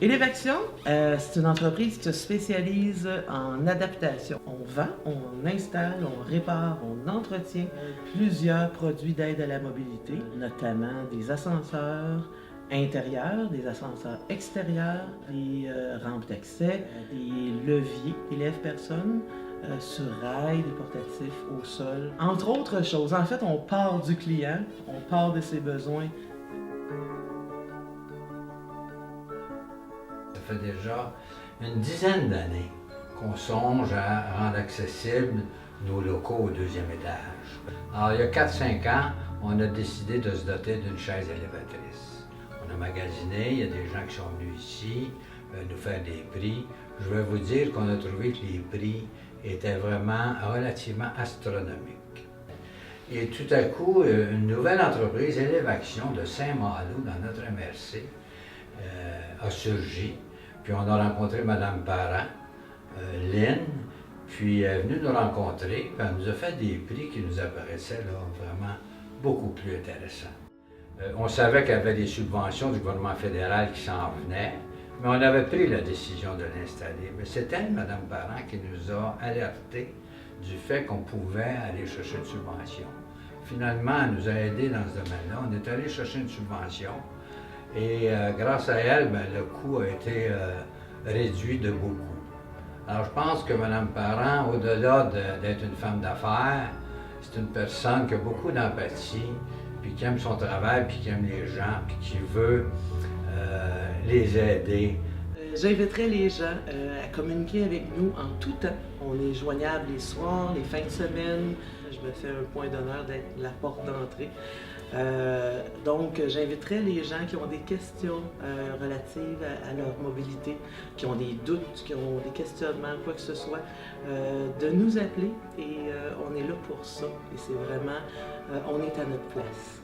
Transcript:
Elevaction, c'est une entreprise qui se spécialise en adaptation. On vend, on installe, on répare, on entretient plusieurs produits d'aide à la mobilité, notamment des ascenseurs intérieurs, des ascenseurs extérieurs, des rampes d'accès, des leviers qui élèvent personnes, sur rail, des portatifs au sol, entre autres choses. En fait, on part du client, on part de ses besoins. Ça fait déjà une dizaine d'années qu'on songe à rendre accessibles nos locaux au deuxième étage. Alors, il y a 4-5 ans, on a décidé de se doter d'une chaise élévatrice. On a magasiné, il y a des gens qui sont venus ici nous faire des prix. Je vais vous dire qu'on a trouvé que les prix étaient vraiment relativement astronomiques. Et tout à coup, une nouvelle entreprise, Elevaction de Saint-Malo, dans notre MRC, a surgi. Puis on a rencontré Mme Parent, Lynn, puis elle est venue nous rencontrer, puis elle nous a fait des prix qui nous apparaissaient là, vraiment beaucoup plus intéressants. On savait qu'il y avait des subventions du gouvernement fédéral qui s'en venaient, mais on avait pris la décision de l'installer. Mais c'est elle, Mme Parent, qui nous a alertés du fait qu'on pouvait aller chercher une subvention. Finalement, elle nous a aidés dans ce domaine-là. On est allé chercher une subvention. Et grâce à elle, le coût a été réduit de beaucoup. Alors je pense que Mme Parent, au-delà d'être une femme d'affaires, c'est une personne qui a beaucoup d'empathie, puis qui aime son travail, puis qui aime les gens, puis qui veut les aider. J'inviterai les gens à communiquer avec nous en tout temps. On est joignable les soirs, les fins de semaine. Je me fais un point d'honneur d'être la porte d'entrée. Donc, j'inviterai les gens qui ont des questions relatives à leur mobilité, qui ont des doutes, qui ont des questionnements, quoi que ce soit, de nous appeler et on est là pour ça. Et c'est vraiment, on est à notre place.